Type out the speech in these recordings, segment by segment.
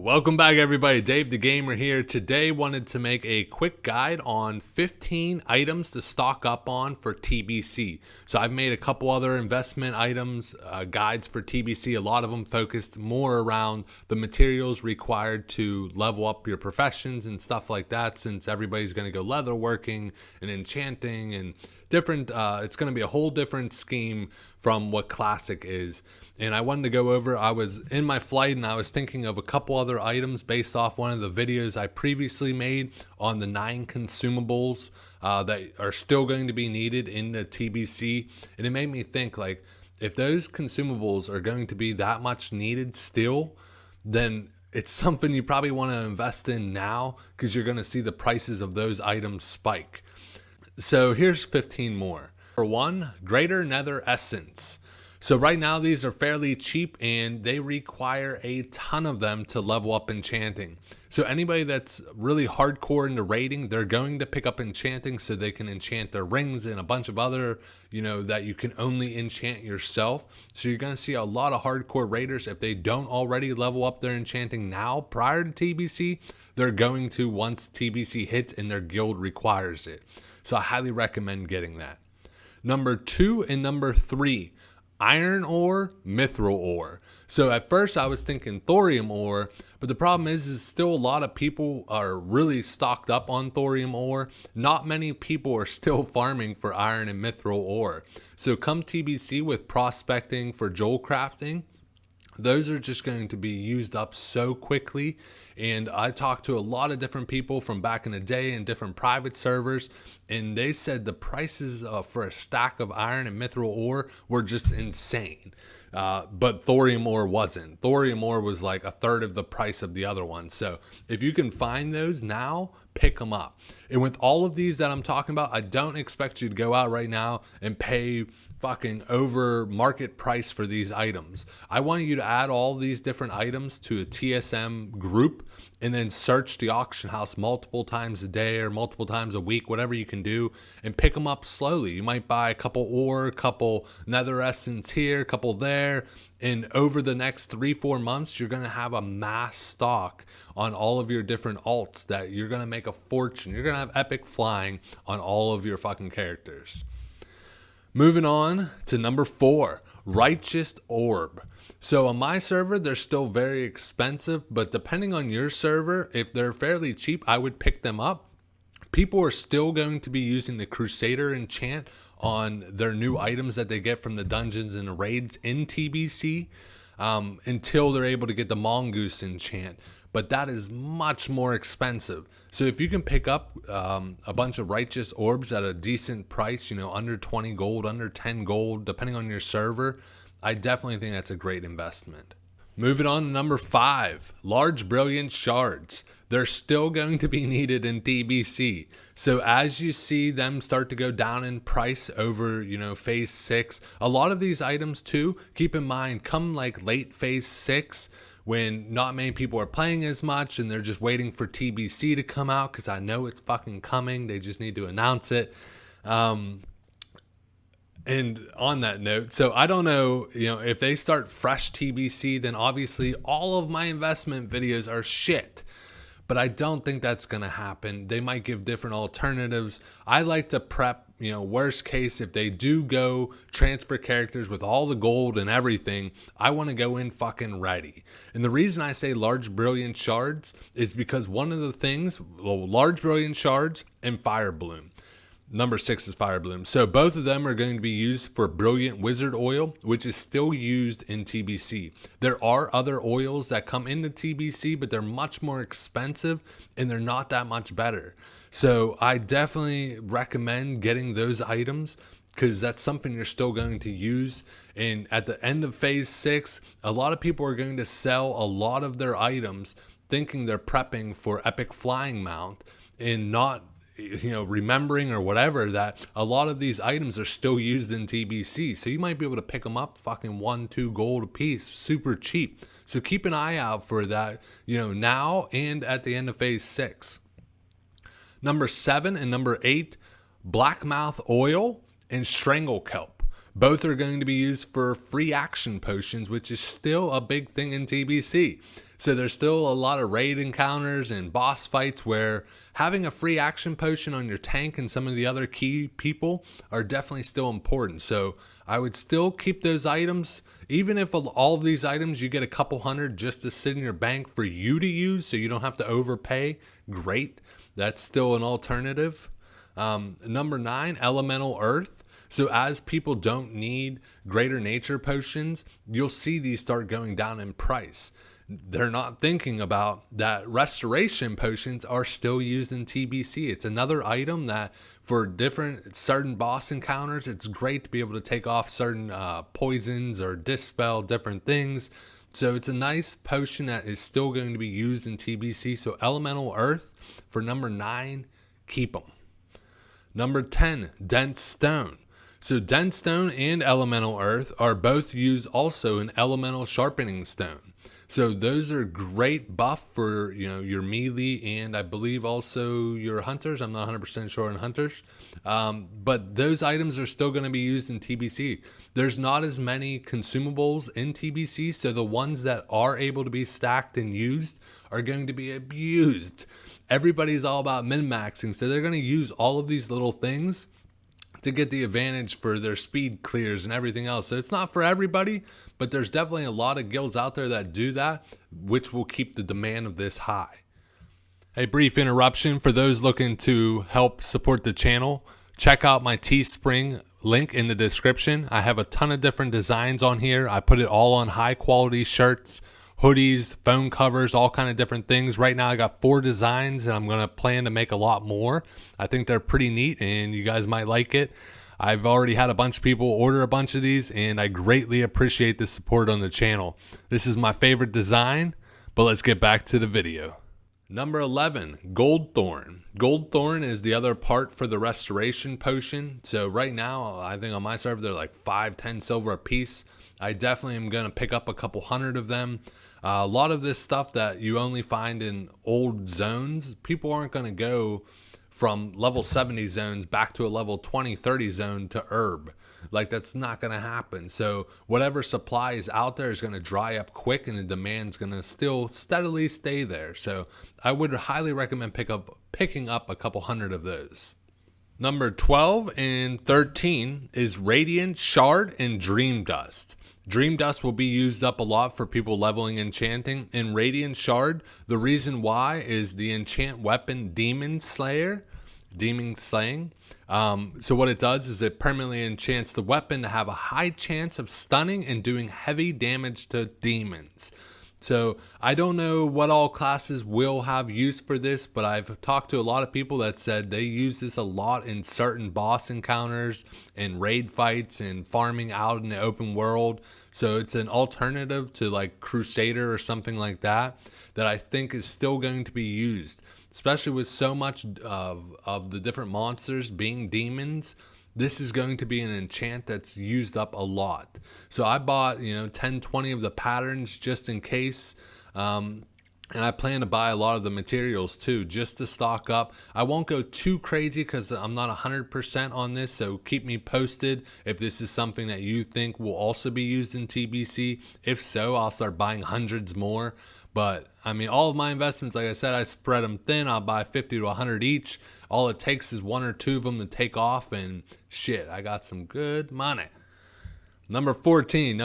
Welcome back everybody, Dave the Gamer here. Today wanted to make a quick guide on 15 items to stock up on for TBC. So I've made a couple other investment items, guides for TBC, a lot of them focused more around the materials required to level up your professions and stuff like that, since everybody's going to go leatherworking and enchanting and different. It's going to be a whole different scheme from what Classic is. And I wanted to go over, I was in my flight and I was thinking of a couple other items based off one of the videos I previously made on the 9 consumables that are still going to be needed in the TBC. And it made me think, like, if those consumables are going to be that much needed still, then it's something you probably want to invest in now, because you're going to see the prices of those items spike. So here's 15 more. For one, Greater Nether Essence. So right now these are fairly cheap and they require a ton of them to level up enchanting. So anybody that's really hardcore into raiding, they're going to pick up enchanting so they can enchant their rings and a bunch of other, that you can only enchant yourself. So you're going to see a lot of hardcore raiders, if they don't already level up their enchanting now prior to TBC, they're going to once TBC hits and their guild requires it. So I highly recommend getting that. Number 2 and number 3. Iron ore, mithril ore. So at first I was thinking thorium ore, but the problem is still a lot of people are really stocked up on thorium ore. Not many people are still farming for iron and mithril ore. So come TBC with prospecting for jewel crafting, those are just going to be used up so quickly. And I talked to a lot of different people from back in the day in different private servers, and they said the prices for a stack of iron and mithril ore were just insane. But thorium ore wasn't. Thorium ore was like a third of the price of the other one. So if you can find those now, pick them up. And with all of these that I'm talking about, I don't expect you to go out right now and pay fucking over market price for these items. I want you to add all these different items to a TSM group and then search the auction house multiple times a day or multiple times a week, whatever you can do, and pick them up slowly. You might buy a couple ore, a couple nether essence here, a couple there, and over the next 3-4 months, you're going to have a mass stock on all of your different alts that you're going to make a fortune. You're going to have epic flying on all of your fucking characters. Moving on to number 4, Rightgeous Orb. So on my server, they're still very expensive, but depending on your server, if they're fairly cheap, I would pick them up. People are still going to be using the Crusader enchant on their new items that they get from the dungeons and the raids in TBC until they're able to get the Mongoose enchant. But that is much more expensive. So if you can pick up a bunch of Rightgeous Orbs at a decent price, under 20 gold, under 10 gold, depending on your server, I definitely think that's a great investment. Moving on to number 5, Large Brilliant Shards. They're still going to be needed in TBC. So as you see them start to go down in price over, phase 6, a lot of these items too, keep in mind, come like late phase 6, when not many people are playing as much and they're just waiting for TBC to come out, because I know it's fucking coming. They just need to announce it. And on that note, so I don't know, if they start fresh TBC, then obviously all of my investment videos are shit. But I don't think that's going to happen. They might give different alternatives. I like to prep, worst case, if they do go transfer characters with all the gold and everything, I want to go in fucking ready. And the reason I say Large Brilliant Shards is because one of the things, Large Brilliant Shards and Firebloom. Number 6 is Firebloom. So both of them are going to be used for Brilliant Wizard Oil, which is still used in TBC. There are other oils that come into TBC, but they're much more expensive and they're not that much better. So I definitely recommend getting those items, because that's something you're still going to use. And at the end of phase 6, a lot of people are going to sell a lot of their items thinking they're prepping for epic flying mount, and not remembering or whatever that a lot of these items are still used in TBC. So you might be able to pick them up fucking 1-2 gold a piece, super cheap. So keep an eye out for that, now and at the end of phase 6. Number 7 and number 8, Blackmouth Oil and Stranglekelp. Both are going to be used for free action potions, which is still a big thing in TBC. So there's still a lot of raid encounters and boss fights where having a free action potion on your tank and some of the other key people are definitely still important. So I would still keep those items, even if all of these items you get a couple hundred just to sit in your bank for you to use so you don't have to overpay. Great. That's still an alternative. Number 9, elemental earth. So as people don't need greater nature potions, you'll see these start going down in price. They're not thinking about that restoration potions are still used in TBC. It's another item that for certain boss encounters, it's great to be able to take off certain poisons or dispel different things. So it's a nice potion that is still going to be used in TBC. So elemental earth for number 9, keep them. Number 10, dense stone. So dense stone and elemental earth are both used also in elemental sharpening stone. So those are great buff for, your melee and I believe also your hunters. I'm not 100% sure on hunters. But those items are still going to be used in TBC. There's not as many consumables in TBC, so the ones that are able to be stacked and used are going to be abused. Everybody's all about min-maxing, so they're going to use all of these little things to get the advantage for their speed clears and everything else. So it's not for everybody, but there's definitely a lot of guilds out there that do that, which will keep the demand of this high. A brief interruption for those looking to help support the channel. Check out my Teespring link in the description. I have a ton of different designs on here. I put it all on high quality shirts, hoodies, phone covers, all kind of different things. Right now I got 4 designs and I'm going to plan to make a lot more. I think they're pretty neat and you guys might like it. I've already had a bunch of people order a bunch of these and I greatly appreciate the support on the channel. This is my favorite design, but let's get back to the video. Number 11, Goldthorn. Goldthorn is the other part for the restoration potion. So right now, I think on my server, they're like 5-10 silver a piece. I definitely am going to pick up a couple hundred of them. A lot of this stuff that you only find in old zones, people aren't going to go from level 70 zones back to a level 20-30 zone to herb. Like, that's not going to happen. So whatever supply is out there is going to dry up quick and the demand's going to still steadily stay there. So I would highly recommend picking up a couple hundred of those. Number 12 and 13 is Radiant, Shard, and Dream Dust. Dream Dust will be used up a lot for people leveling enchanting. In Radiant Shard, the reason why is the enchant weapon Demon Slaying. So what it does is it permanently enchants the weapon to have a high chance of stunning and doing heavy damage to demons. So I don't know what all classes will have use for this, but I've talked to a lot of people that said they use this a lot in certain boss encounters and raid fights and farming out in the open world. So it's an alternative to like Crusader or something like that I think is still going to be used, especially with so much of the different monsters being demons. This is going to be an enchant that's used up a lot. So I bought, 10, 20 of the patterns just in case. And I plan to buy a lot of the materials too, just to stock up. I won't go too crazy because I'm not 100% on this. So keep me posted if this is something that you think will also be used in TBC. If so, I'll start buying hundreds more. But I mean, all of my investments, like I said, I spread them thin. I'll buy 50 to 100 each. All it takes is 1 or 2 of them to take off, and shit, I got some good money. Number 15,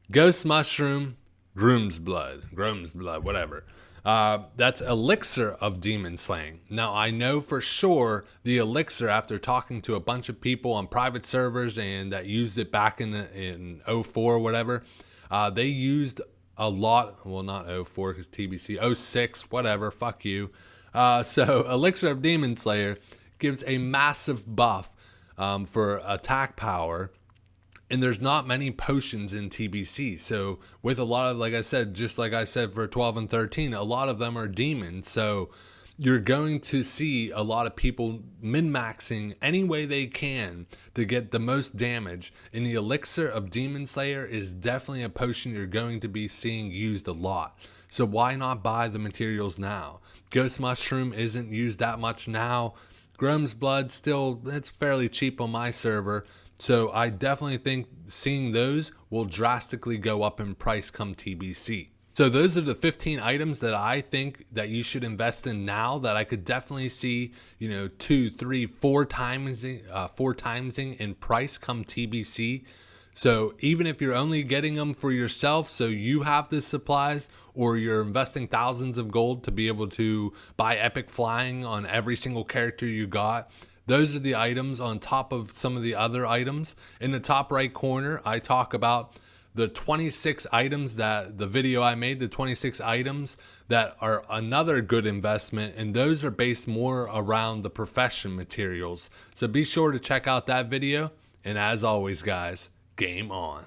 Ghost Mushroom, Gromsblood, whatever. That's elixir of demon slaying. Now I know for sure the elixir, after talking to a bunch of people on private servers and that used it back in 04 or whatever, they used a lot. Well, not 04 because TBC, 06, whatever, fuck you. So elixir of demon slayer gives a massive buff for attack power. And there's not many potions in TBC. So with a lot of, like I said, just like I said for 12 and 13, a lot of them are demons. So you're going to see a lot of people min-maxing any way they can to get the most damage. And the elixir of Demon Slayer is definitely a potion you're going to be seeing used a lot. So why not buy the materials now? Ghost Mushroom isn't used that much now. Gromsblood still, it's fairly cheap on my server. So I definitely think seeing those will drastically go up in price come TBC. So those are the 15 items that I think that you should invest in now, that I could definitely see, 2, 3, 4 timesing in price come TBC. So even if you're only getting them for yourself, so you have the supplies, or you're investing thousands of gold to be able to buy epic flying on every single character you got, those are the items on top of some of the other items. In the top right corner, I talk about the 26 items that the video I made, the 26 items that are another good investment, and those are based more around the profession materials. So be sure to check out that video, and as always guys, game on.